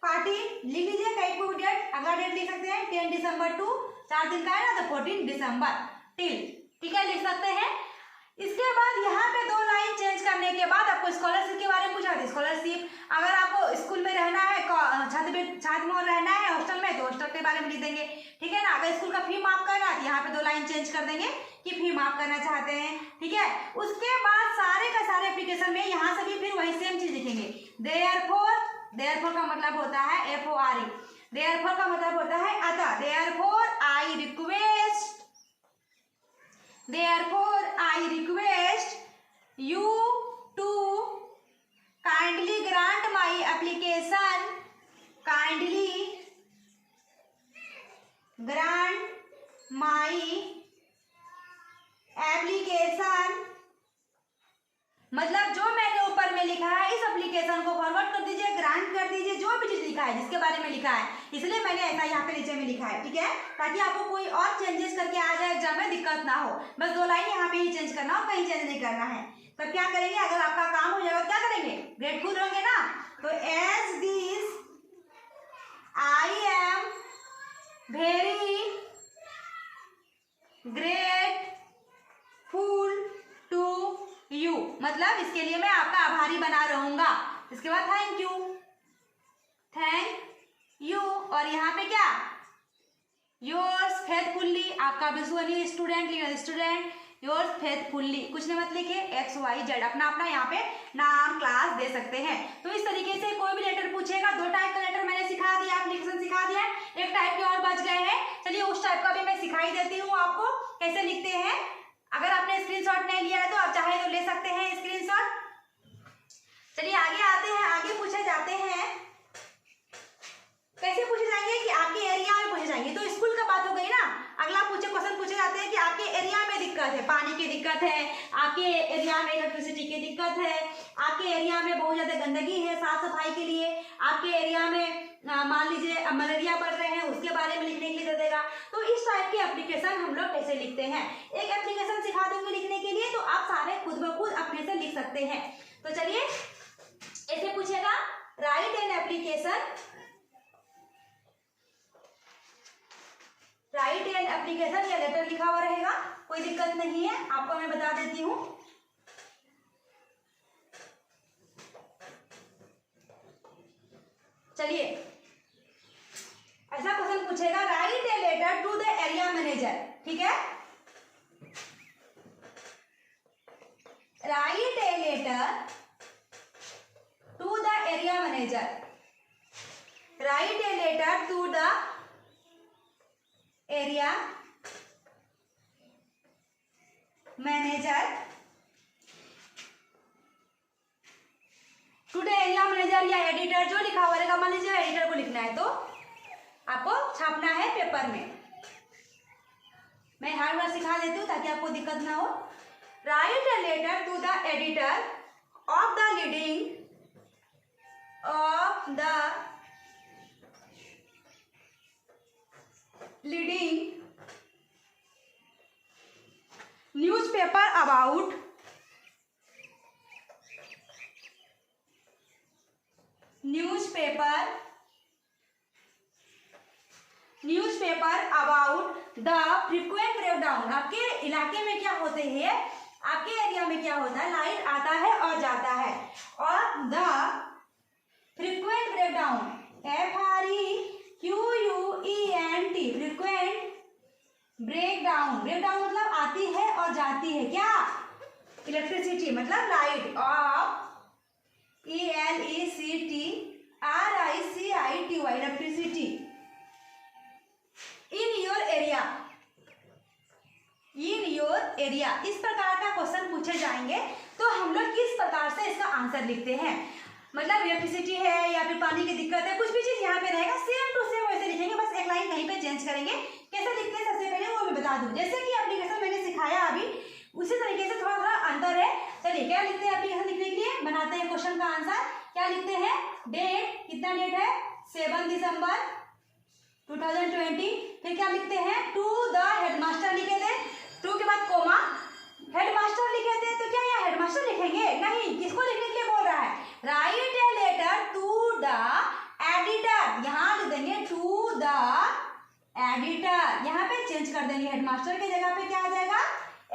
पार्टी लिख लीजिए, कहीं कोई डेट, अगला डेट लिख सकते हैं 10 दिसंबर टू 4 दिन का है ना, तो 14 दिसंबर टिल, ठीक है, लिख सकते हैं। इसके बाद यहाँ पे 2 लाइन चेंज करने के बाद आपको स्कॉलरशिप के बारे में पूछा था। स्कॉलरशिप, अगर आपको स्कूल में रहना है, छात्र में रहना है हॉस्टल में, तो हॉस्टल के बारे में लिख देंगे, ठीक है ना। अगर स्कूल का फी माफ करना है तो यहाँ पे 2 लाइन चेंज कर देंगे कि फी माफ करना चाहते हैं, ठीक है। उसके बाद सारे का सारे एप्लीकेशन में यहाँ से भी फिर वही सेम चीज लिखेंगे। देयरफॉर का मतलब होता है FORE, देयरफॉर का मतलब होता है अतः। Therefore I request you to kindly grant my application, मतलब जो मैंने ऊपर में लिखा है इस एप्लीकेशन को फॉरवर्ड कर दीजिए, ग्रांट कर दीजिए, जो भी चीज लिखा है जिसके बारे में लिखा है, इसलिए मैंने ऐसा यहाँ पे नीचे में लिखा है, ठीक है, ताकि आपको कोई और चेंजेस करके आ जाए एग्जाम में दिक्कत ना हो। बस 2 लाइन यहाँ पे ही चेंज करना हो, कहीं चेंज नहीं करना है। तब क्या करेंगे, अगर आपका काम हो जाएगा क्या करेंगे, ग्रेटफुल रहेंगे ना, तो as this I am very grateful to you, मतलब इसके लिए मैं आपका आभारी बना रहूंगा। इसके बाद थैंक यू, और यहाँ पे क्या, योर्स फेथफुल्ली, आपका विश्वसनीय स्टूडेंट योर्स फेथफुल्ली, कुछ नहीं मत लिखे, XYZ, अपना अपना यहाँ पे नाम क्लास दे सकते हैं। तो इस तरीके से कोई भी लेटर पूछेगा, 2 टाइप का लेटर मैंने सिखा दिया, एप्लीकेशन सिखा दिया, एक टाइप के और बच गए हैं। चलिए उस टाइप का भी मैं सिखाई देती हूँ आपको कैसे लिखते हैं। अगर आपने स्क्रीनशॉट नहीं लिया है तो आप चाहे तो ले सकते हैं स्क्रीनशॉट। चलिए आगे आते हैं, आगे पूछे जाते हैं, कैसे पूछे जाएंगे कि आपके एरिया में पूछे जाएंगे। तो स्कूल का बात हो गई ना, अगला क्वेश्चन पूछे जाते हैं कि आपके एरिया में दिक्कत है, पानी की दिक्कत है, आपके एरिया में इलेक्ट्रिसिटी की दिक्कत है, आपके एरिया में बहुत ज्यादा गंदगी है, साफ सफाई के लिए, आपके एरिया में मान लीजिए मलेरिया बढ़ रहे हैं, उसके बारे में लिखने के लिए दे देगा। तो इस टाइप की एप्लीकेशन हम लोग कैसे लिखते हैं, एक एप्लीकेशन सिखा दूंगी लिखने के लिए, तो आप सारे खुद ब खुद अपने से लिख सकते हैं। तो चलिए ऐसे पूछेगा, राइट एन एप्लीकेशन या लेटर लिखा हुआ रहेगा, कोई दिक्कत नहीं है, आपको मैं बता देती हूँ। चलिए ऐसा क्वेश्चन पूछेगा, write a letter to the area manager, ठीक है, write a letter to the area manager, write a letter to the area manager, to the area manager या एडिटर, जो लिखा हुआ रहेगा, मान लीजिए एडिटर को लिखना है तो आपको छापना है पेपर में। मैं हर बार सिखा देती हूँ ताकि आपको दिक्कत ना हो। Write a letter to the editor of the leading newspaper about newspaper about the frequent breakdown. आपके इलाके में क्या होते हैं, आपके एरिया में क्या होता है, लाइट आता है और जाता है, और the frequent breakdown, FREQUENT, frequent breakdown, breakdown मतलब आती है और जाती है क्या, इलेक्ट्रिसिटी मतलब light, of ELECTRICITY, electricity, in your area. इस प्रकार का क्वेश्चन पूछे जाएंगे तो हम लोग किस प्रकार से इसका आंसर लिखते हैं, मतलब इलेक्ट्रिसिटी है या फिर पानी की दिक्कत है, कुछ भी चीज यहाँ पे रहेगा सेम टू सेम वैसे लिखेंगे, बस एक लाइन कहीं पे चेंज करेंगे। कैसे लिखते हैं सबसे पहले वो भी बता दूं, जैसे कि एप्लीकेशन मैंने सिखाया अभी उसी तरीके से थोड़ा थोड़ा अंतर है। चलिए क्या लिखते हैं एप्लीकेशन लिखने के लिए, बनाते हैं क्वेश्चन का आंसर। क्या लिखते हैं, डेट, कितना डेट है, 7 दिसंबर 2020। फिर क्या लिखते हैं, टू द हेडमास्टर लिखे थे, टू के बाद कोमा, हेडमास्टर लिखे थे, तो क्या यहाँ हेडमास्टर लिखेंगे, नहीं, किसको लिखने के लिए बोल रहा है, write a letter to the editor, यहाँ लिख देंगे टू द एडिटर, यहाँ पे चेंज कर देंगे, हेडमास्टर की जगह पे क्या आ जाएगा,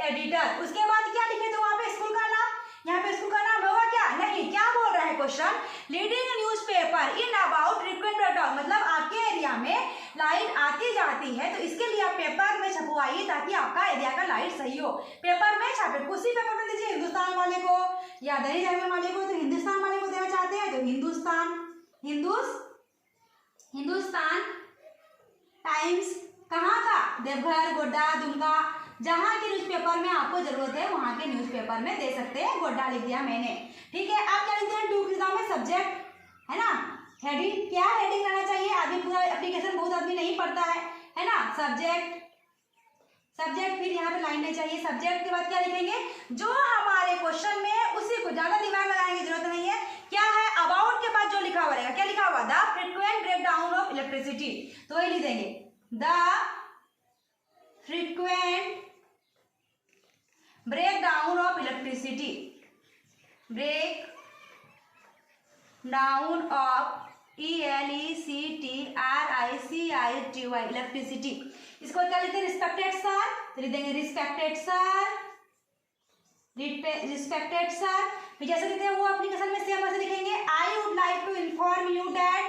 एडिटर। उसके बाद क्या लिखे थे वहां पे, स्कूल का नाम, यहाँ पे स्कूल का नाम होगा क्या, नहीं, क्या बोल रहा है question, reading newspaper in about frequent breakdown, मतलब आपके एरिया में लाइट आती जाती है तो इसके लिए आप पेपर में छपवाइए ताकि आपका एरिया का लाइट सही हो। पेपर में छापे, उसी पेपर में दीजिए, हिंदुस्तान वाले को या दैनिक जागरण वाले को, तो हिंदुस्तान वाले को देना चाहते हैं तो हिंदुस्तान टाइम्स, कहाँ का, देवघर, गोड्डा, दुमका, जहाँ के न्यूज़पेपर में आपको जरूरत है वहाँ के न्यूज़पेपर में दे सकते हैं। गोड्डा लिख दिया मैंने, ठीक है। आप क्या लिखते हैं, टू एग्जाम में सब्जेक्ट है ना, हेडिंग, क्या हेडिंग रहना चाहिए, आगे पूरा एप्लीकेशन बहुत आदमी नहीं पढ़ता है ना, सब्जेक्ट, फिर यहाँ पे लाइन नहीं चाहिए, सब्जेक्ट के बाद क्या लिखेंगे, जो हमारे क्वेश्चन में उसी को, ज्यादा दिमाग लगाने की जरूरत नहीं है, क्या है, अबाउट के बाद जो लिखा हुआ रहेगा, क्या लिखा हुआ, the frequent breakdown of electricity, तो वही लिख देंगे, the frequent breakdown of electricity, breakdown of ELECTRICITY, electricity. इसको क्या लिखते हैं, रिस्पेक्टेड सर, तो लिख देंगे रिस्पेक्टेड सर। फिर जैसे लिखते हैं वो एप्लीकेशन में सेम वैसे लिखेंगे, I would like to inform you that,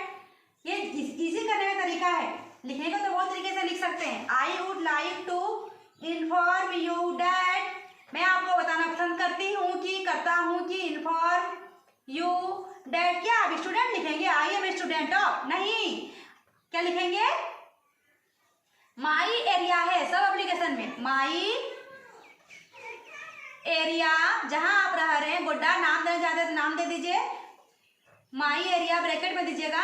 ये इजी करने का तरीका है, लिखने को तो बहुत तरीके से लिख सकते हैं, I would like to inform you that, मैं आपको बताना पसंद करता हूँ कि इन्फॉर्म यू दैट, क्या आप स्टूडेंट लिखेंगे, आई एम स्टूडेंट ऑफ, नहीं, क्या लिखेंगे, माई एरिया है सब एप्लीकेशन में, माई एरिया, जहां आप रह रहे हैं, गोड्डा नाम देना चाहते हैं तो नाम दे दीजिए, माई एरिया ब्रैकेट में दीजिएगा,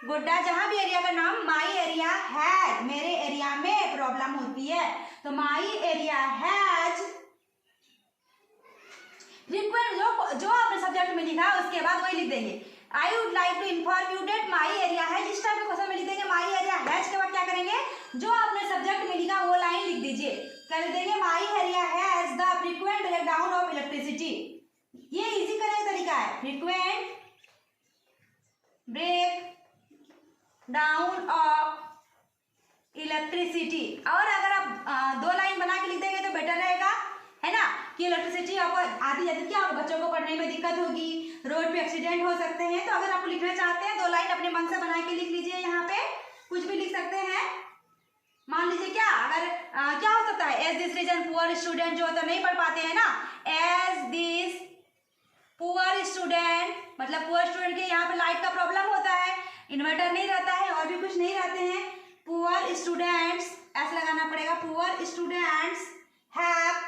गोड्डा जहां भी एरिया का नाम, माई एरिया हैज, मेरे एरिया में प्रॉब्लम होती है, तो माई एरिया हैज फ्रीक्वेंट, जो आपने सब्जेक्ट में लिखा उसके बाद वही लिख देंगे, I would like to inform you that my area has, इस टाइप के क्वेश्चन में लिख देंगे माई एरिया हैज के बाद क्या करेंगे, जो आपने सब्जेक्ट में लिखा वो लाइन लिख दीजिए, कर देंगे my area has the frequent breakdown of electricity, ये इजी करने का तरीका है, frequent breakdown of electricity. और अगर आप 2 लाइन बना के लिख देंगे तो बेटर रहेगा, है ना, कि इलेक्ट्रिसिटी आपको आती जाती, क्या बच्चों को पढ़ने में दिक्कत होगी, रोड पे एक्सीडेंट हो सकते हैं, तो अगर आप लिखना चाहते हैं 2 लाइन अपने मन से बना के लिख लीजिए, यहाँ पे कुछ भी लिख सकते हैं, मान लीजिए क्या, अगर क्या हो सकता है, as this reason poor student जो होता है नहीं पढ़ पाते हैं ना, एज दिस पुअर स्टूडेंट, मतलब पुअर स्टूडेंट के यहाँ पे लाइट का प्रॉब्लम होता है, इन्वर्टर नहीं रहता है और भी कुछ नहीं रहते हैं, पुअर स्टूडेंट्स ऐसा लगाना पड़ेगा, poor students have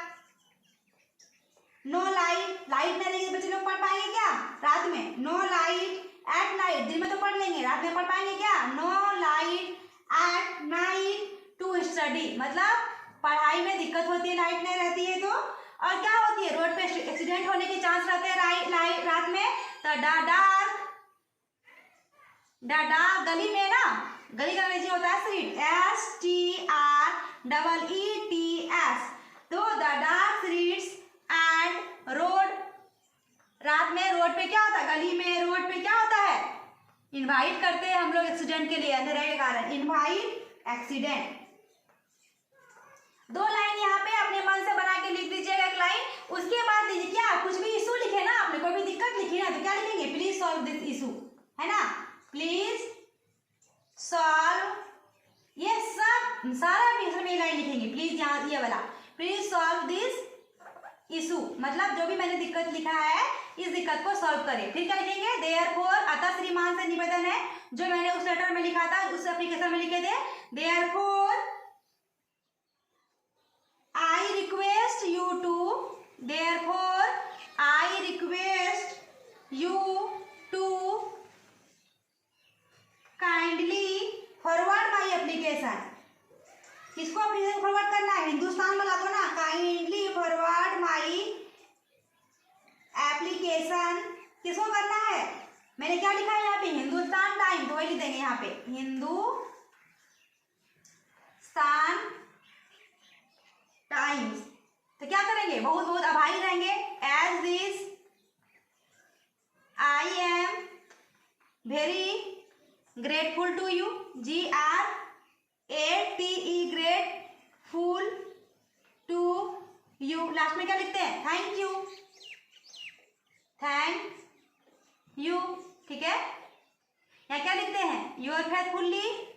no light, light नहीं रहेगी बच्चे लोग पढ़ पाएंगे क्या रात में, नो लाइट एट नाइट, दिन में तो पढ़ लेंगे, रात में पढ़ पाएंगे क्या, no light at night to study, मतलब पढ़ाई में दिक्कत होती है, लाइट नहीं रहती है तो, और क्या होती है, रोड पे एक्सीडेंट होने के चांस रहते हैं रात में, तो डार्क गली में ना, गली का अंग्रेजी होता है स्ट्रीट, STREETS, तो the dark streets and road, रात में रोड पे क्या होता है, गली में रोड पे क्या होता है, इनवाइट करते हैं हम लोग एक्सीडेंट के लिए, अंधेरे के कारण। Invite accident. 2 लाइन यहाँ पे अपने मन से बना के लिख दीजिएगा, एक लाइन। उसके बाद दीजिए क्या, कुछ भी इशू लिखे ना आपने, कोई भी दिक्कत लिखी ना, तो क्या लिखेंगे, प्लीज सॉल्व दिस इशू, है ना, प्लीज सॉल्व। ये सब सारा इसमें ये लाइन लिखेंगे, प्लीज, यहाँ ये वाला, प्लीज सॉल्व दिस इशू, मतलब जो भी मैंने दिक्कत लिखा है इस दिक्कत को सॉल्व करें। फिर क्या लिखेंगे, देयरफॉर, अतः श्रीमान से निवेदन है, जो मैंने उस लेटर में लिखा था उस एप्लीकेशन में लिखे थे। Therefore I request you to, therefore I request you to kindly forward my application. किसको एप्लीकेशन फॉरवर्ड करना है, हिंदुस्तान वाला को ना, काइंडली फॉरवर्ड माई एप्लीकेशन। किसको करना है, मैंने क्या लिखा है यहाँ पे, हिंदुस्तान टाइम, तो वही लिख देंगे यहाँ पे, हिंदुस्तान टाइम्स। तो क्या करेंगे, बहुत बहुत आभारी रहेंगे। As this I am very grateful to you, GRATE, grateful to you. Last में क्या लिखते हैं, थैंक यू, थैंक यू, ठीक है। या क्या लिखते हैं, योर फेथफुल्ली,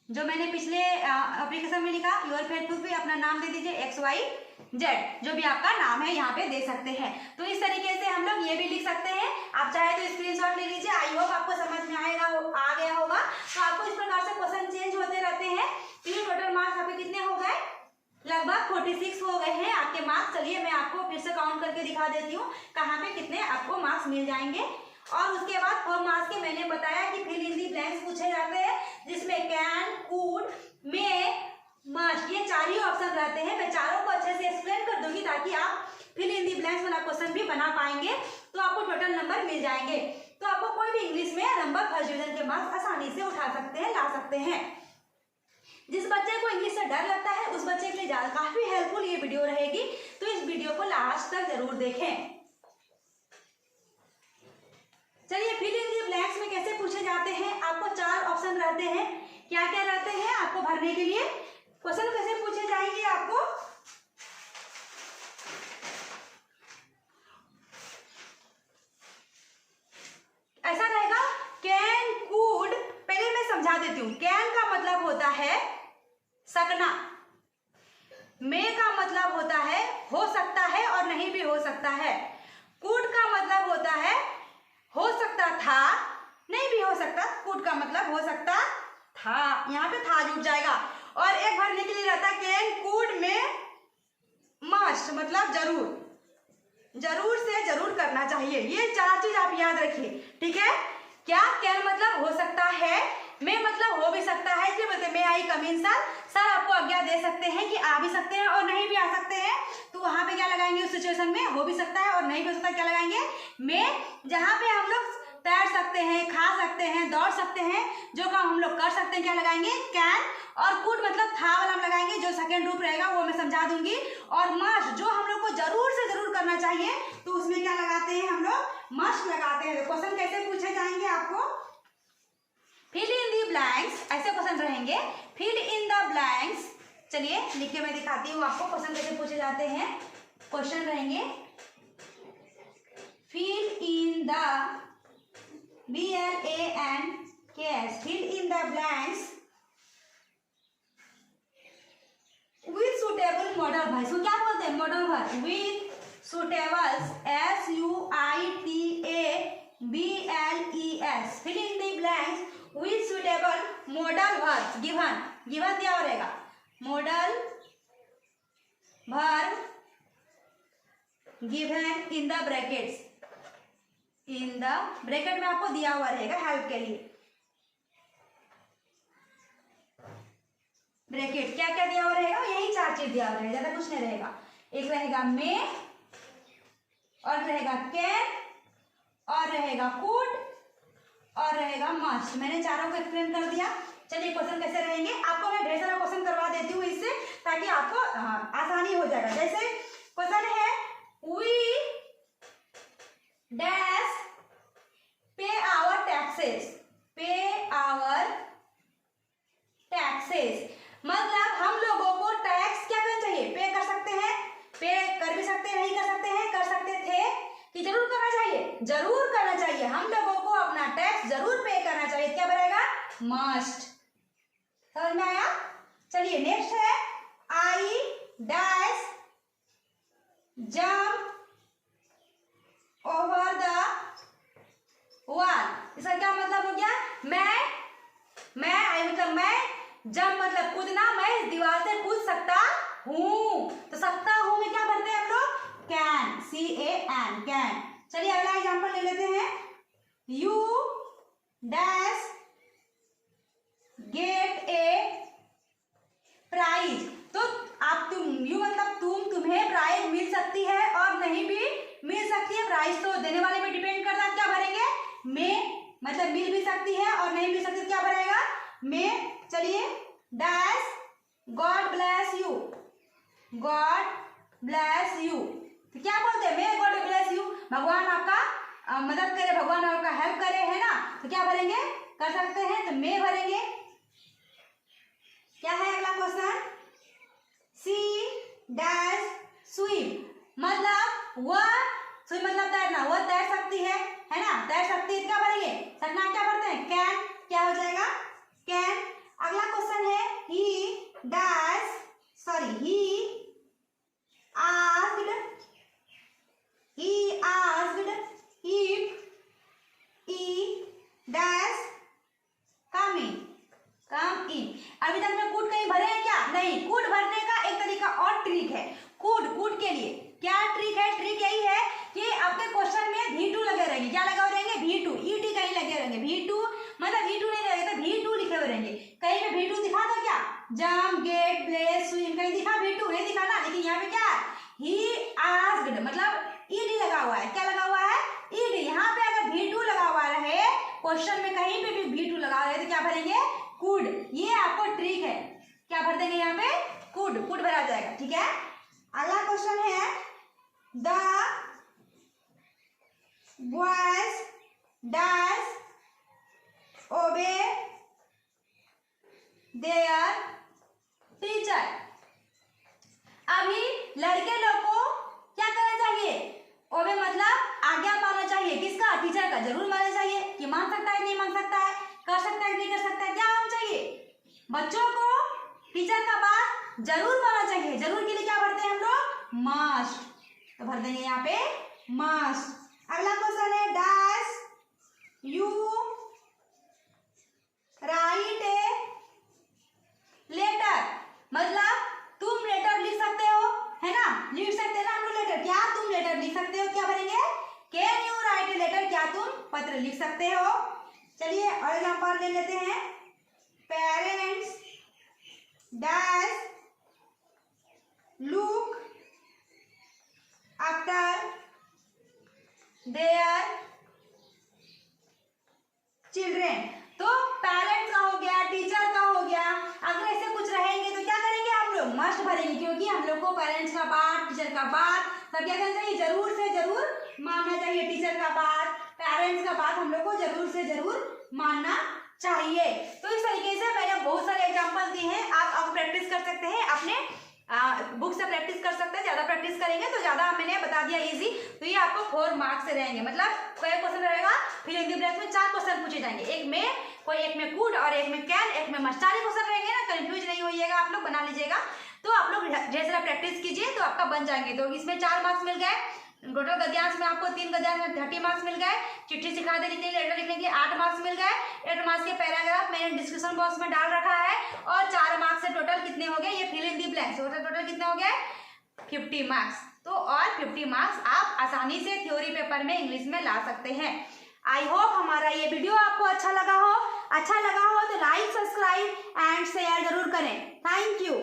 जो मैंने पिछले एप्लीकेशन में लिखा, योर फेथफुल पे अपना नाम दे दीजिए, XYZ, जो भी आपका नाम है यहाँ पे दे सकते हैं। तो इस तरीके से हम लोग ये भी लिख सकते हैं। आप चाहे तो स्क्रीनशॉट ले लीजिए। आई होप आपको समझ में आ गया होगा। तो आपको इस प्रकार से क्वेश्चन चेंज होते रहते हैं। तो ये टोटल मार्क्स आपके कितने हो गए, लगभग 46 हो गए हैं आपके मार्क्स। चलिए मैं आपको फिर से काउंट करके दिखा देती हूँ कहाँ पे कितने आपको मार्क्स मिल जाएंगे। और उसके बाद 4 मार्क्स के मैंने बताया कि फिल इन दी ब्लैंक्स पूछे जाते हैं, जिसमें कैन, कुड, मे, मस्ट, ये 4 ही ऑप्शन रहते हैं। मैं चारों को अच्छे से एक्सप्लेन कर दूंगी ताकि आप फिल इन दी ब्लैंक्स वाला क्वेश्चन भी बना पाएंगे, तो आपको टोटल नंबर मिल जाएंगे। तो आपको कोई भी इंग्लिश में नंबर फर्स्ट डिवीजन के मार्क्स आसानी से उठा सकते हैं, ला सकते हैं। जिस बच्चे को इंग्लिश से डर लगता है उस बच्चे के लिए काफी हेल्पफुल ये वीडियो रहेगी। तो इस वीडियो को लास्ट तक जरूर देखें। चलिए फिल इन दी ब्लैंक्स में कैसे पूछे जाते हैं। आपको 4 ऑप्शन रहते हैं। क्या क्या रहते हैं आपको भरने के लिए, क्वेश्चन कैसे पूछे जाएंगे आपको। ऐसा रहेगा, कैन, कुड, पहले मैं समझा देती हूँ। कैन का मतलब होता है सकना, मे का मतलब होता है हो सकता है और नहीं भी हो सकता है, कुड का मतलब होता है हो सकता था, नहीं भी हो सकता, कुड का मतलब हो सकता था, यहाँ पे था जुड़ जाएगा। और एक भरने के लिए रहता है कैन, कुड में मस्ट, मतलब जरूर, जरूर से जरूर करना चाहिए। ये 4 चीज आप याद रखिए, ठीक है। क्या, कैन मतलब हो सकता है, मे मतलब हो भी सकता है, इसलिए बोलते मे आई कम इन सर, सर आपको आज्ञा दे सकते हैं कि आ भी सकते हैं और नहीं भी आ सकते हैं। तो वहां पे क्या लगाएंगे, उस सिचुएशन में हो भी सकता है और नहीं भी हो सकता है, क्या लगाएंगे, मे। जहां पे हम लोग तैर सकते हैं, खा सकते हैं, दौड़ सकते हैं, जो काम हम लोग कर सकते हैं, क्या लगाएंगे, कैन। और कुड मतलब था वाला हम लगाएंगे, जो सेकंड रूप रहेगा वो मैं समझा दूंगी। और मस्ट, जो हम लोग को जरूर से जरूर करना चाहिए, तो उसमें क्या लगाते हैं हम लोग, मस्ट लगाते हैं। क्वेश्चन कैसे पूछे जाएंगे आपको, फिल इन दी ब्लैंक्स, ऐसे क्वेश्चन रहेंगे, फिल इन द ब्लैंक्स। चलिए लिख के मैं दिखाती हूँ आपको क्वेश्चन कैसे पूछे जाते हैं। क्वेश्चन रहेंगे, fill in the BLANKS, fill in the blanks with suitable modal verbs। इसको क्या बोलते हैं, modal verb, with suitable, SUITABLES, fill in the blanks with suitable modal verbs given, given दिया हो रहेगा, modal verb given in the brackets, in the bracket में आपको दिया हुआ रहेगा हेल्प के लिए। ब्रैकेट क्या क्या दिया हुआ रहेगा, यही 4 चीज दिया हुआ रहेगा, ज्यादा कुछ नहीं रहेगा। एक रहेगा मे, और रहेगा कैन, और रहेगा कुड, और रहेगा मस्ट। मैंने चारों को एक्सप्लेन कर दिया। चलिए क्वेश्चन कैसे रहेंगे, आपको मैं ढेर सारा क्वेश्चन करवा देती हूँ इससे, ताकि आपको आसानी हो जाएगा। जैसे क्वेश्चन है, वी डैश पे आवर टैक्सेस, जरूर करना चाहिए, हम लोगों को अपना टैक्स जरूर पे करना चाहिए। क्या बनेगा? मस्ट। समझ में आया? चलिए नेक्स्ट है I dash jump over the wall. इसका क्या मतलब हो गया? मैं आई मतलब मैं, जंप मतलब कूदना, मैं इस दीवार से कूद सकता हूँ। तो सकता हूँ में क्या भरते हैं हम लोग? Can, CAN, can. चलिए अगला एग्जांपल ले लेते हैं। You dash get a prize. तो आप यू मतलब तुम्हें प्राइज मिल सकती है और नहीं भी मिल सकती है। प्राइज तो देने वाले पे डिपेंड करता है। क्या भरेंगे? में मतलब मिल भी सकती है और नहीं मिल सकती। क्या भरेगा? में। चलिए dash God bless you, God bless you. तो क्या बोलते हैं? मे गॉड ब्लेस यू, भगवान आपका मदद करे, भगवान आपका हेल्प करे, है ना। तो क्या भरेंगे? कर सकते हैं तो मे भरेंगे। क्या है अगला क्वेश्चन? सी डैश स्विम मतलब वह, स्विम मतलब तैरना, वह तैर सकती है ना, तैर सकती है। क्या भरेंगे? सकना क्या भरते हैं? कैन। क्या हो जाएगा? कैन। अगला क्वेश्चन है ही dash he asked if he dash come in। अभी तक में कूड कहीं भरे हैं क्या? नहीं। कूड भरने का एक तरीका और ट्रिक है। कूड के लिए क्या ट्रिक है? ट्रिक यही है कि आपके क्वेश्चन में V2 लगे रहेंगे। क्या लगे रहेंगे? V2, ET कहीं लगे रहेंगे। V2 मतलब V2 नहीं लगेगा, V2 लिखे हुए रहेंगे। कहीं पे V2 दिखा था क्या? जंप, गेट, प्ले, स्विम, कहीं दिखा? V2 नहीं दिखा ना। लेकिन यहाँ पे क्या है? ही आस्क्ड मतलब ED लगा हुआ है। क्या लगा हुआ है? ED। यहाँ पे अगर V2 लगा हुआ रहे क्वेश्चन में, कहीं पे भी V2 लगा रहे तो क्या भरेंगे? कुड। ये आपको ट्रिक है। क्या भर देंगे यहाँ पे? कुड भरा जाएगा। ठीक है। अगला क्वेश्चन है द बॉयज डैश ओबे देयर टीचर। अभी लड़के लोग को क्या करना चाहिए? ओबे मतलब आज्ञा मानना चाहिए। किसका? टीचर का। जरूर मानना चाहिए। कि मान सकता है नहीं मान सकता है, कर सकता है नहीं कर सकता है, क्या होना चाहिए? बच्चों को टीचर का बात जरूर मानना चाहिए। जरूर के लिए क्या भरते हैं हम लोग? मस्ट। तो भर देंगे यहाँ पे मस्ट। अगला क्वेश्चन है dash you write a letter मतलब तुम लेटर लिख सकते हो, है ना। लिख सकते हैं ना हम लोग लेटर। क्या तुम लेटर लिख सकते हो? क्या भरेंगे? Can you write a letter. क्या तुम पत्र लिख सकते हो? चलिए और एग्जांपल ले लेते हैं। Parents dash look after their children. तो पेरेंट्स का हो गया, टीचर का हो गया। अगर ऐसे कुछ रहेंगे तो क्या करेंगे हम लोग? मस्ट भरेंगे, क्योंकि हम लोग को पेरेंट्स का बात, टीचर का बात सब क्या करना चाहिए? जरूर से जरूर मानना चाहिए। टीचर का बात, पेरेंट्स का बात हम लोग को जरूर से जरूर मानना चाहिए। तो इस तरीके से मैंने बहुत सारे एग्जांपल दिए हैं। आप प्रैक्टिस कर सकते हैं, अपने बुक से प्रैक्टिस कर सकते हैं। ज्यादा प्रैक्टिस करेंगे तो ज्यादा मैंने बता दिया इजी। तो ये आपको 4 मार्क्स से रहेंगे। मतलब कोई क्वेश्चन रहेगा, फिर इन ब्लैंक्स में 4 क्वेश्चन पूछे जाएंगे। एक में कुड और एक में कैन, एक में मस्ट। 4 क्वेश्चन रहेंगे ना। कंफ्यूज नहीं होइएगा, आप लोग बना लीजिएगा। तो आप लोग ढेर सारा प्रैक्टिस कीजिए तो आपका बन जाएंगे। तो इसमें 4 मार्क्स मिल गए। टोटल गद्यांश में आपको 3 गद्यांश में 30 मार्क्स मिल गए। चिट्ठी सिखा दे लिखने, लेटर लिखने के 8 मार्क्स मिल गए। 8 मार्क्स के पैराग्राफ मैंने डिस्क्रिप्शन बॉक्स में डाल रखा है। और 4 मार्क्स से टोटल कितने हो गए? ये fill in the blanks. Total कितने हो गए? 50 मार्क्स। तो और 50 मार्क्स आप आसानी से थ्योरी पेपर में इंग्लिश में ला सकते हैं। आई होप हमारा ये वीडियो आपको अच्छा लगा हो तो लाइक, सब्सक्राइब एंड शेयर जरूर करें। Thank you.